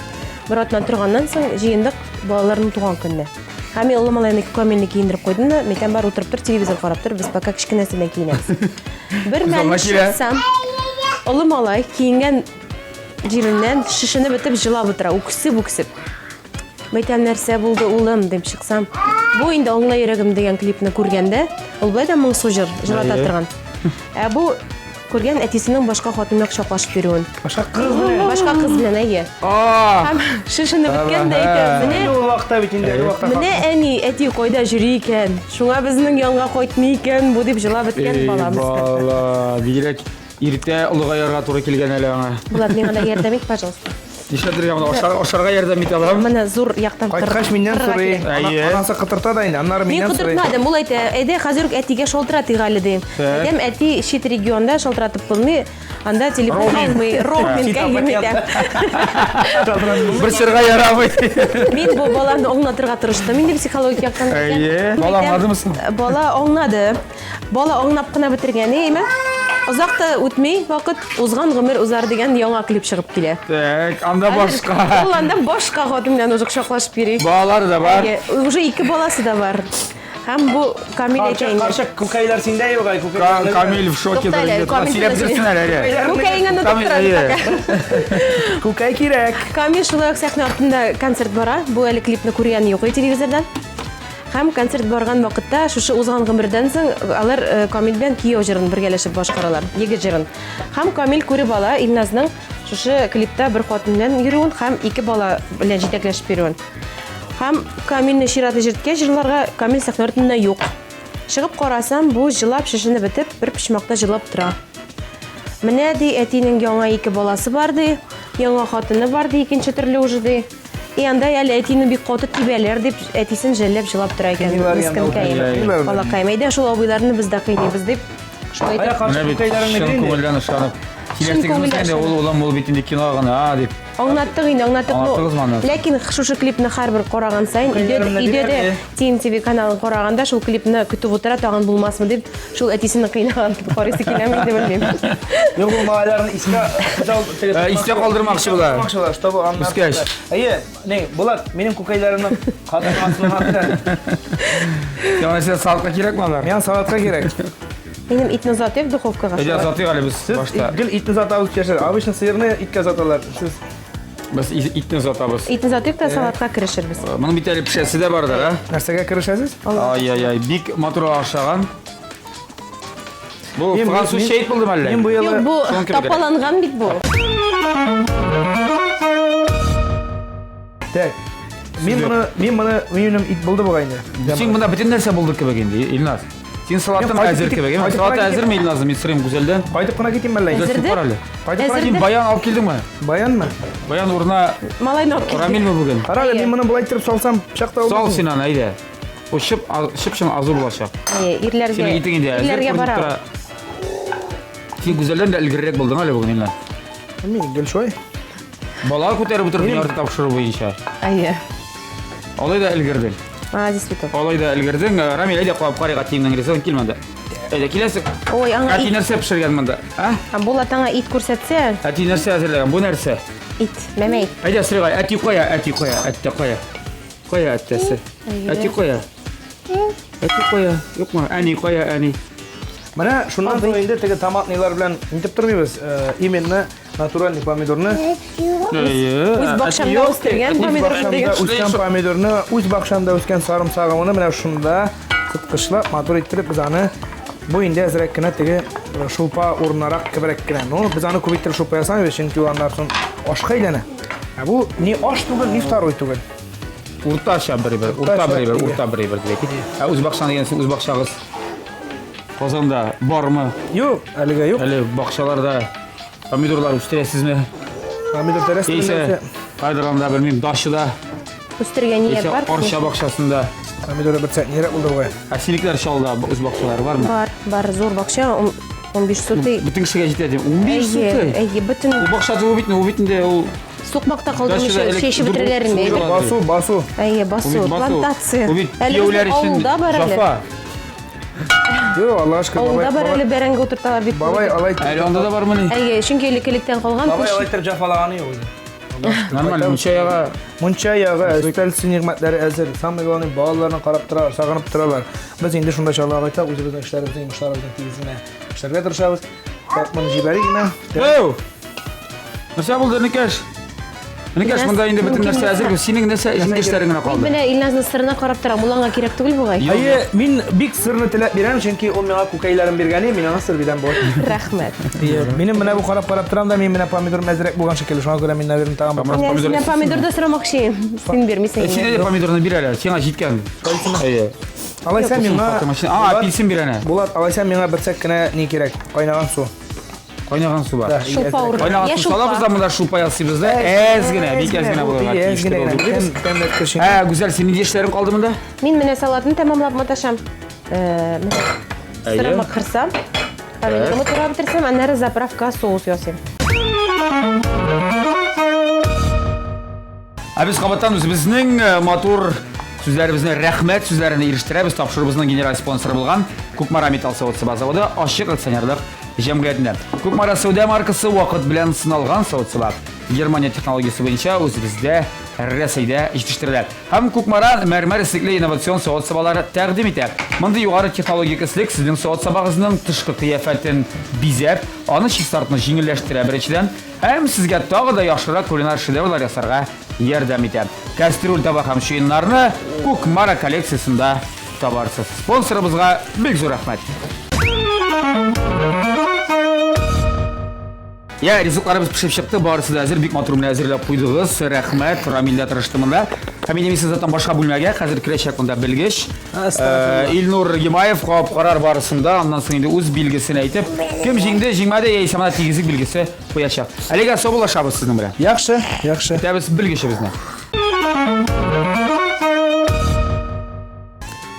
бер атнан торганнан соң җыендык балаларның туган көнне. Һәм улы малайны камилне киендереп куйдым да, мәйтән бар утырып тор, телевизор карап тор, без пока кичкенәсенә киенәбез. Бер мәл чыксам, улы малай киенгән җиреннән шишене бетеп җылап утыра, үксеп. Мәйтәм нәрсә булды улым дип чыксам, бу инде аңлай йөрәгем дигән клипны күргәндә, ул булай да моңсу җырлата торган. Бу күргән әтисенең башка хатынына кочаклашып йөрүен. Башка кыз белән әйе. Һәм шишене биткән дә әйтә. Менә ул вакытта бит инде вакытта. Менә әни, әти кайда йөри икән? Шуңа безнең янга кайтмый икән, бу дип җылап биткән баламыз. Бала, бигрәк иртә улыгаярга туры килгән әле аңа. Булат, миңа да ярдәм ит, пожалуйста. Нишләдер ягына ашарга ярдәм итә алам. Менә зур яктан Кайткач миннән сорый. Әйе. Анасы кытырта да инде. Аннары Мин миннән сорый. кытыртмадым, ул әйтә, әйдә хәзер үк әтигә шалтыратыйк әле дим. Әйтәм, әти чит регионда шалтыратып булмый, анда телефон алмый, роуминг кәйгем итә. Бер сырга ярамый. Мин бу баланы аңлатырга тырыштым, инде психологик яктан. Әйе. Бала аңладымысың? Бала аңлады. Бала аңлап кына бетергән, әйме? Озак та үтмей, вакыт узган гомер узар дигән яңа клип чыгып килә. Так, анда башка. Ул анда башка хатын белән уже кочаклашып йөри. Балалар да бар. Уже 2 баласы да бар. Һәм бу Камил әйтә. Карчык күкәйләр синдә юк, күкәйләр. Камил в шоке. Туктале, Камил Сөйләп бирсеннәр әле. Күкәйгән Камил, әйе. Күкәй кирәк. Камил шулай ук сәхнә артында концерт бара. Бу әле клипны күргән юк телевизордан. Һәм концерт барган вакытта шушы узган гомердән соң алар Камил белән кияү җырын бергәләшеп башкаралар. Егет җырын. Һәм Камил күреп ала Илназның шушы клипта бер хатын белән йөрүен һәм 2 бала белән җитәкләшеп йөрүен. Һәм Камилне чираты җиткәч җырларга Камил сәхнә артында юк. Чыгып карасам, бу җылап шешенеп бетеп, бер пичмакта җылап тора. Менә ди әтинең яңа 2 баласы бар ди, яңа хатыны бар ди, икенче төрле уже ди. И анда әле әтине бик каты тибәләр дип әтисен жәлләп җылап тора икән. Мескен кәем. Балакай, мәйдә шул абыйларны без дә кыйныйбыз дип. Шулай Ая итеп. карчык күкәйләрне Шын бирин. күңелдән ышанып. Киләчәгебездә ул улам ул бит инде кино гына, дип. Аңлаттык инде, Аңлаттыгыз моны. аңлаттык. Ләкин шушы клипны һәрбер караган сайын, өйдә дә TNTV каналын караганда шул клипны көтеп утыра тагын булмасмы дип, шул әтисенең кыйнаган карыйсы киләме дип белмим. Юк, бу малайларны Истә калдырмакчы булар. Чтобы анлар. Үскәч. Әйе, не, Булат, минем күкәйләремне катырмасына хәтта. Яңа сез салка кирәкме алар? Мен салатка кирәк. Минем итне затып духовкага. Әйдә затыйк әле без башта. Гел итне затабыз кешер. Обычно сырны иткә заталар. Сез Без итне затабыз. Итне затып та салатка керешербез. Моның бит әле пешәсе дә бардыр, а? нәрсәгә керешәсез? Ай, бик матур ашаган. Бу Мен- француз мен- шейт булдымы әллә? Мен бу Юк, елы бу Son кебек. тапаланган бит бу. Так. Мен моны минем ит булды буга инде. Син монда бөтен нәрсә булды кебек инде, Илназ. Син салаттан Мен әзер кайтып кебек. китеп- Салат кайтып әзерме Илназ? Мин сорыйм гүзәлдән. Кайтып кына китим мәллә инде. Әзер. Син бар әле. Кайтып кына Әзер. Син баян алып килдеңме? Баянмы? Баян урына Малайны алып килде. Рамилме бүген? Кара, Әйе. мен моны булай итеп салсам, пычакта Сал булмас. син аны, әйдә. У шып-шым азу булачак. Ирләргә. Синең итең инде әзер Ирләргә күренеп бара. тора. Син гүзәлдән дә илгәрерәк булдың әле бүген Илназ. Мен гел шулай. Бала күтәреп утырып ярты тапшыру буенча. Әйе. Алай да илгәрдең. Действительно. Алай да илгәрдең. Рамил, әйдә куап карыйга тиңнең ризыгын килмәде. Әйдә киләсек. Ой, аңа Әти ит. нәрсә пешергән монда? А? Булат аңа ит күрсәтсә, Әти нәрсә әзерләгән? Бу нәрсә? ит, мәмәй. Әйдә сырга, әти куя, әтте куя. Куя әттәсе. Әти куя. Әти куя. Юкмы? Әни куя, әни. Менә шуннан соң инде теге томатныйлар белән нитеп тормыйбыз. Именно натуральный помидорны, Үз бакчамда үстергән помидор бакчамда үскән помидорны, үз бакчамда үскән сарымсагымны менә шунда кыткышлап, матур иттереп без аны бу инде әзрәк кенә теге шулпа урынарак кебрәк кенә. Ну, без аны күп иттереп шулпа ясамыйбыз, чөнки аннан соң ашка әйләнә. Бу ни аш түгел, ни второй түгел. Урташа бер-бер, урта бер-бер дип. Үз бакчаны дигән үз бакчагыз. Казанда бармы? Юк, әлегә юк. Әле бакчаларда помидорлар үстерәсезме? Помидор тәрәс Яисә кайдырганда белмим, Дашыда, үстергән ният яисә бар. Арча бакчасында. Помидор бер сәт нирәк булды бугай. Әсиликләр шалда үз бакчалары бармы? Бар, зур бакча, 15 сотый. Бөтен кешегә җитә дип. 15 сутый. Әйе, бөтен Ул бакча ул битне ул сукмакта калдырмыш Дальше шеши элек- бетерәләр инде. Dur- Басу. Әйе, басу, плантация. У бит Әле кияүләр безнең өчен авылда бар әле. жафа. Юк, Аллаһ шөкер. Авылда бар әле бәрәңге утырталар бит. Бабай алай. Әле анда да бармы ни? Әйе, чөнки элекелектән калган Бабай күрше. алай итеп җафалаганы юк үзе. Нормаль, мунчаяга Мунча ягы, өстәл нигъмәтләре әзер. Самый главный балаларны карап торалар, сагынып торалар. Без инде шунда чаллага айтак, үзебезнең эшләребезнең эшләребезнең тигезенә эшләргә тырышабыз. Так, моны җибәрик инде. Эй! Нәрсә булды, Никаш? Никаш, монда инде бөтен нәрсә әзер. Синең нәрсә эшләрең генә Мин калды. менә Илназның сырына карап торам, ул аңа кирәк түгел бугай. Әйе, мин бик сырны теләп бирәм, чөнки ул миңа күкәйләрен биргән, мин аңа сыр бирәм бу. Рәхмәт. Минем менә бу карап торам да, мин менә помидор мәзрәк булган шикелле, шуңа күрә мин наверное тагын бер Помидор- Менә помидор да сорамакчы. Син бирмисең. Сине дә помидорны бир әле. Сиңа җиткән. Әйе. Алайса миңа Машина. Апельсин бир әнә. Булат, алайса миңа бер сәк кенә ни кирәк? Кайнаган су. Кайнаган су бар. Шулпа урын. Кайнаган Я су салабыз да шулпа. мында шулпа ясыйбыз да. Әзгенә, бик әзгенә булырга тиешле булды дибез. Гүзәл, синең яшьләрең калды монда? Мин менә салатны тәмамлап маташам. Сырымы кырсам, помидорымы тура бетерсем, аннары заправка соус ясыйм. Без кабаттан үзебезнең матур сүзләребезне рәхмәт сүзләренә ирештирәбез. Тапшырыбызның генераль спонсоры булган Кукмара металл заводы ачык акционерлык җәмгыятендә. Кукмара сәүдә маркасы вакыт белән сыналган савыт. Германия технологиясе буенча үзебездә Рәсәйдә җитештерелә. Һәм Кукмара мәрмәр исекле инновацион савыт сабалары тәкъдим итә. Мондый югары технологик ислек сезнең савыт сабагызның тышкы кыяфәтен бизәп, аны чистартны җиңелләштерә беренчедән, һәм сезгә тагы да яхшырак кулинар шедеврлар ясарга ярдәм итә. Кастрюль табак һәм чуеннарны Кукмара коллекциясендә табарсыз. Спонсорыбызга бик зур рәхмәт. Я, ризыкларыбыз пешеп чыкты, барысы да әзер, бик матур менә әзерләп куйдыгыз. Рәхмәт, Рамил дә тырышты монда. Һәм инде мин сездән башка бүлмәгә хәзер керәчәк монда белгеч. Илнур Гимаев кап карар барысында, аннан соң инде үз билгесен әйтеп, кем җиңде, җиңмәде, яисә монда тигезлек билгесе куячак. Әлегә саубуллашабыз сезнең белән. Яхшы, яхшы. Көтәбез белгечебезне.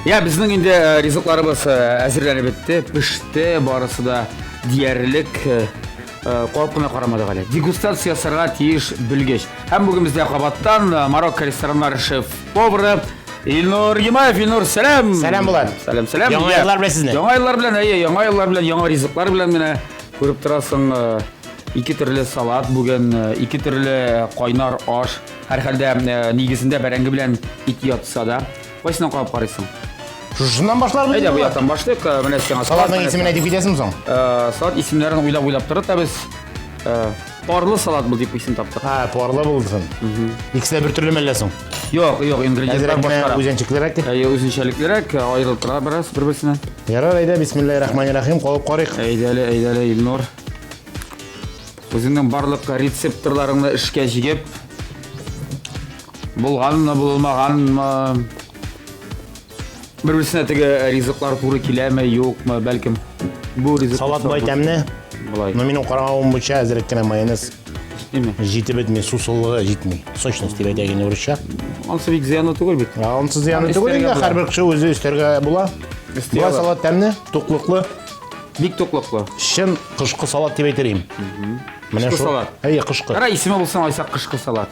Я, безнең инде ризыкларыбыз әзерләнеп бетте, пеште, барысы да диярлек калып кына карамадык әле. Дегустация ясарга тиеш белгеч. Һәм бүген бездә кабаттан Марокко рестораннары шеф-повары Илнур Гимаев. Илнур, сәлам. Сәлам булат. Сәлам. Яңа еллар белән сезне. Яңа еллар белән, яңа еллар белән, яңа ризыклар белән менә күреп торасың, ике төрле салат бүген, ике төрле кайнар аш. Һәр хәлдә нигезендә бәрәңге белән ит ятса да. Кайсына калып карыйсың? Шушыннан башларбыз. Әйдә, бу яктан башлыйк. Менә сиңа Салатның исемен әйтеп китәсең соң? Салат исемнәрен уйлап торып та без парлы салат бул дип исем таптык. Парлы булсын. Икесе дә бер төрле мәлләсең. Юк, ингредиентлар башкара. Үзенчәлеклерәк. Үзенчәлеклерәк, аерылып тора бераз бер-берсенә. Ярар, әйдә, бисмиллаһир-рахманир-рахим, калып карыйк. Әйдәле, Илнур. Үзеңнең барлык рецепторларыңны эшкә җигеп, булганмы, булмаганмы, бер-берсенә теге ризыклар туры киләме, юкмы, бәлкем бу ризык. Салат бай тәмле. Булай. Но минем караган буенча әзрәк кенә майонез Җитми. җитеп бетми, сусыллыгы җитми. Сочность дип әйтәген урысча. Ансы бик зыянлы түгел бит. Онсыз зыяны түгел, Өстәргә инде була. һәрбер кеше үзе өстәргә була. Бу салат тәмле, туклыклы, Бик токлыклы. чын кышкы салат дип әйтерим. Менә Кышкы шу. салат. Әйе, кышкы. Кара исеме булсаң айсак кышкы салат.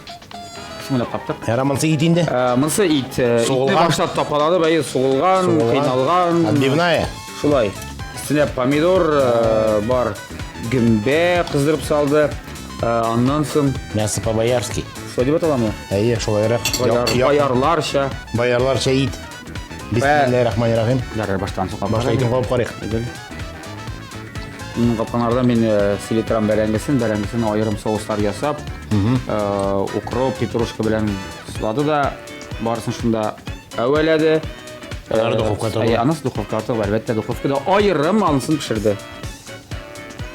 Исеме таптык. Ярамансы ит инде. Монсы ит. Итне Сугылган. башлап тапалады, бәй сугылган, кыйналган. Отбивная. Шулай. Өстенә помидор бар, гөмбә кыздырып салды. Аннан соң Мясо по-боярски. что дип аталамы? Әйе, шулайрак. Баярларча. Боярларча ит. Бисмиллаһир-рахманир-рахим. Ярар, баштан соң Башлайтын калып карыйк. Капканарда мен селитрам бәрәңгесен айырым соуслар ясап, укроп, петрушка белән сылады да, барысын шунда әвәләде. Алар духовка тыгы. Анысы духовка тыгы, әлбәттә духовкада айырым анысын пешерде.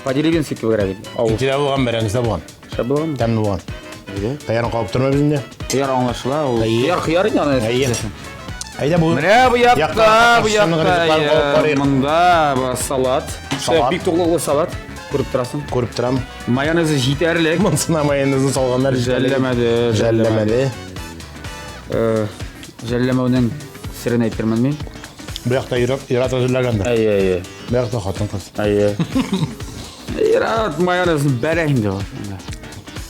По-деревенски кебегрәк иде. Итидә булган, бәрәңгесдә булган. Шәп булган. Тәмле булган. Кыярын калып тормы бездә. Кыяр аңлашыла, ул кыяр инде аны. Әйе. Әйдә бу. Менә бу якта, Якта, ризыкларын калып карыйк. монда салат. Салат. Бик туклыклы салат. Күреп торасың. Күреп торам. Майонезы җитәрлек. Монсына майонезны салганнар Жәлләмәде. Жәлләмәүнең сирен әйтермен мин. Бу якта ират әзерләгәндер. Әйе. Бу якта хатын кыз. Әйе. Ират майонезын бәрә инде ул.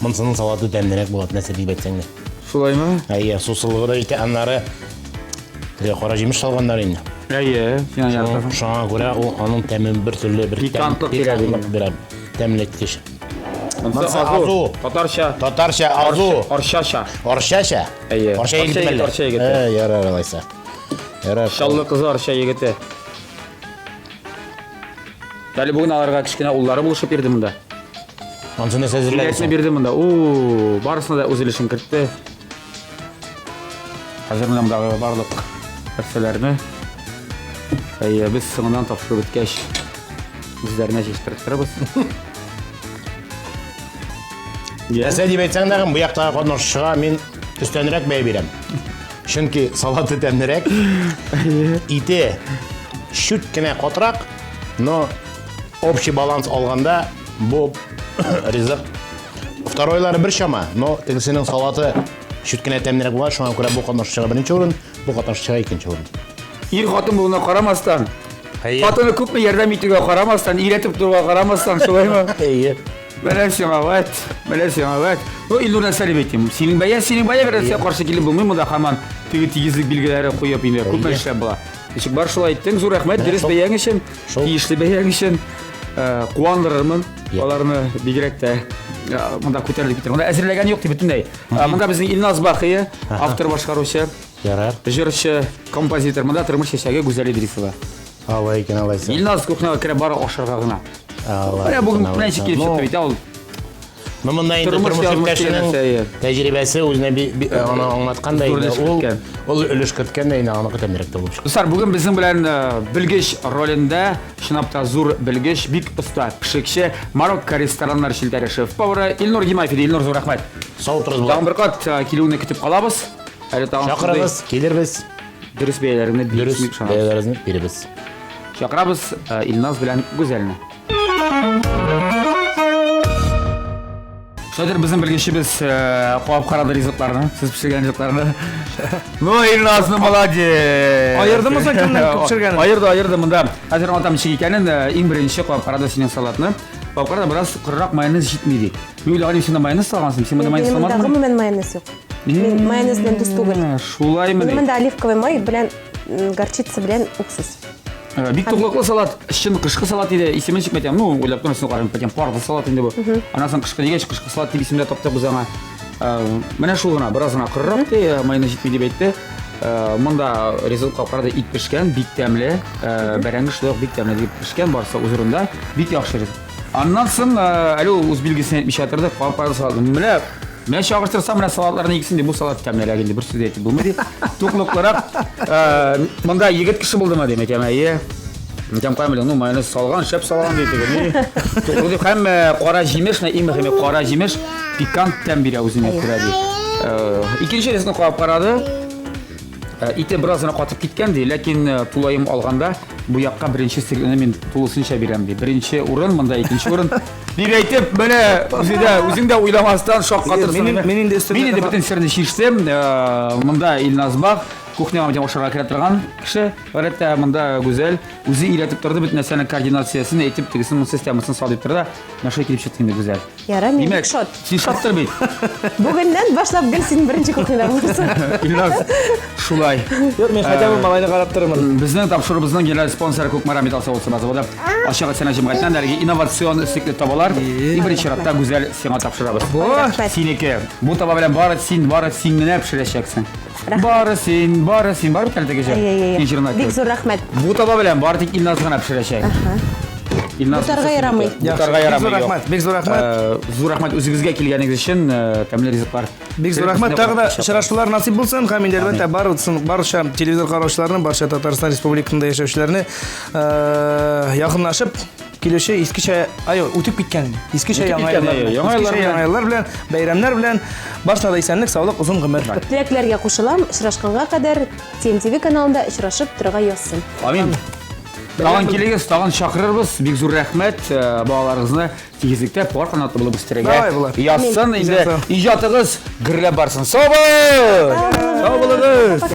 Монсының салаты тәмлерәк булат, нәрсә дип әйтсәң дә. Шулаймы? Әйе, сусыллыгы да җитә, аннары кара җимеш салганнар инде. Әйе. Син яратасың. Шуңа күрә ул аның тәмен бер төрле бер Пикантлык бирә. Тәмләткеч. Азу. Татарча. Татарча азу. Арчаша. Арчаша. Әйе. Арча егет. Арча егете. Ярар алайса. Ярар. Шаллы кызы арча егете. Дәле бүген аларга кичкенә уллары булышып бирде монда. Ансы нәрсә Билетне әзерләгән? бирде монда. Барысына да үз өлешен кертте. Хәзер менә мондагы барлык нәрсәләрне без соңыннан тапшырып беткәч үзләренә җиштертеп торабыз. Нәрсә дип әйтсәң дә, бу яктагы катнашчыга мин өстәнрәк бәя бирәм. Чөнки салаты тәмлерәк, ите чүт кенә катрак, но общий баланс алганда боб, ризык. Второйлары бір шама, но тегісінің салаты шүткіне тәмінірек болады, шуңа күрә бұл қатнашышыға бірінші орын, бұл қатнашышыға екінші орын. Ир хатын буына карамастан, Әйе. хатыны күпме ярдәм итүгә карамастан, иретеп торуга карамастан, шулаймы? Әйе. Менә сиңа вәт. Ну, Илнур Сәлим әйтим. Синең бая берсе каршы килеп булмый, монда һаман теге тигезлек билгеләре куеп инде. Күп эшләп була. Ничек бар шулай әйттең, зур рәхмәт, дөрес бәяң өчен, тиешле бәяң өчен. Куандырырмын. Аларны бигрәк тә монда күтәрелеп китер. Монда әзерләгән юк дип бөтенләй. Монда безнең Илназ Бахия, автор башкаручы, Ярар. җырчы, композитор, монда тормыш чәчәге Гүзәл Идрисова. Алай икән алайса. Илназ кухняга кереп бары ашарга гына. Менә бүген ничек килеп чыкты бит ул. Мында инде Тормыш тормыш язмыш иптәшенең нәрсә. тәҗрибәсе үзенә аны аңлаткандай, Зур өлеш керткән. ул өлеш керткәндәй инде аны тәмінрәк тә булып чыкты. Дуслар, бүген безнең белән белгеч ролендә, чынлап та зур белгеч, бик оста пешекче, Марокко рестораннар шилтәре шеф-повары Илнур Гимаев иде. Илнур, зур рәхмәт. Сау турыз Тагын була. бер кат килүне көтеп калабыз. Әле тагын Чакырыгыз, килербез. дөрес бәяләрне Дөрес бик шуннан. бәяләрне биребез. Чакырабыз Илназ белән Гүзәлне. Шадыр безнең белгечебез куап карады ризыкларны, сез пешергән ризыкларны. Ну, Илназны молодец. Айырдымы сен кемнән күп пешергәнен? Айырды монда. Хәзер атам ничек икәнен иң беренче куап карады синең салатны. Куап карада бераз кырырак майонез җитми ди. Мин уйлаган син майонез салгансың, син монда майонез Монда салмадыңмы? гомумән майонез юк. Мен майонез белән дус түгел. Шулаймы ди. Монда оливковый май белән горчица белән уксус. Бик туклыклы салат, чын кышкы салат иде. Исемен чикмәтәм. Ну, уйлап торасың карап кетәм. Парды салат инде бу. Анасын кышкы дигәч, кышкы салат дип исемдә таптык без аңа. Менә шул гына, бераз гына кырырак ди, майонез җитми дип әйтте. Монда ризык карады ит пешкән, бик тәмле. Бәрәңге шулай бик тәмле дип пешкән барса үзурында. Бик яхшы ризык. Аннан соң әле үз билгесен әйтмичә торды. Папа салат. Мен чагыштырсам, менә салатларны икесен бу салат тәмлерәк инде, бер сүз әйтеп булмый ди. Туклыклырак. Монда егет кеше булдымы дим әйтәм, әйе. Әйтәм каймылың, ну майонез салган, шәп салган диде. Туклы дип һәм кара җимеш, иң мөһиме кара җимеш пикант тәм бирә үзенә күрә ди. Икенче ризыкны куап карады. Ите бераз гына катып киткән ди, ләкин тулайым алганда бу якка беренче сигналны мин тулысынча бирәм ди. Беренче урын, монда икенче урын. Дип әйтеп, менә үзеңдә уйламастан шаккатырсың. Мин инде Мин инде бөтен серне шиштем. Монда Илназ Бах, кухняга дигән ашарга керә торган кеше. Гадәттә монда Гүзәл үзе өйрәтеп торды, бөтен нәрсәнең координациясын әйтеп, тегесен системасын салып торды. Нәрсә килеп чыкты инде Гүзәл. Ярам, мин Димәк, шот. син шаттыр бит. Бүгеннән башлап гел син беренче кухняда булырсың. Илназ, шулай. Юк, мен хотя бы малайны карап торырмын. Безнең тапшырыбызның генераль спонсоры Кукмара Металл заводы. Ашыгы сәнә җәмгыятьтән дәрге инновацион өстенлек табалар. Беренче чиратта Гүзәл сиңа тапшырабыз. Рәхмәт. Синеке. Бу таба белән бары син генә пешерәчәксең. Бары син, бары тәлтәгәҗә. Бик зур рәхмәт. Бу таба белән бары тик Илназ гына пешерәчәк. Илназ Бутарга ярамый. Бутарга ярамый. Бик зур рәхмәт. Зур рәхмәт үзегезгә килгәнегез өчен, тәмле ризыклар. Бик зур рәхмәт. Тагы да очрашулар насыйп булсын. Һәм инде әлбәттә барча телевизор караучыларны, барча Татарстан Республикасында яшәүчеләрне якынлашып килүче искечә, үтеп киткән искечә яңа еллар белән, бәйрәмнәр белән башта да исәнлек, саулык, озын гомер. Теләкләргә кушылам. Очрашканга кадәр TMTV каналында очрашып торырга язсын. Амин. Тагын килегез, тагын чакырырбыз. Бик зур рәхмәт балаларыгызны тигезлектә пар канатлы булып үстерергә. Язсын инде иҗатыгыз гөрләп барсын. Сау булыгыз!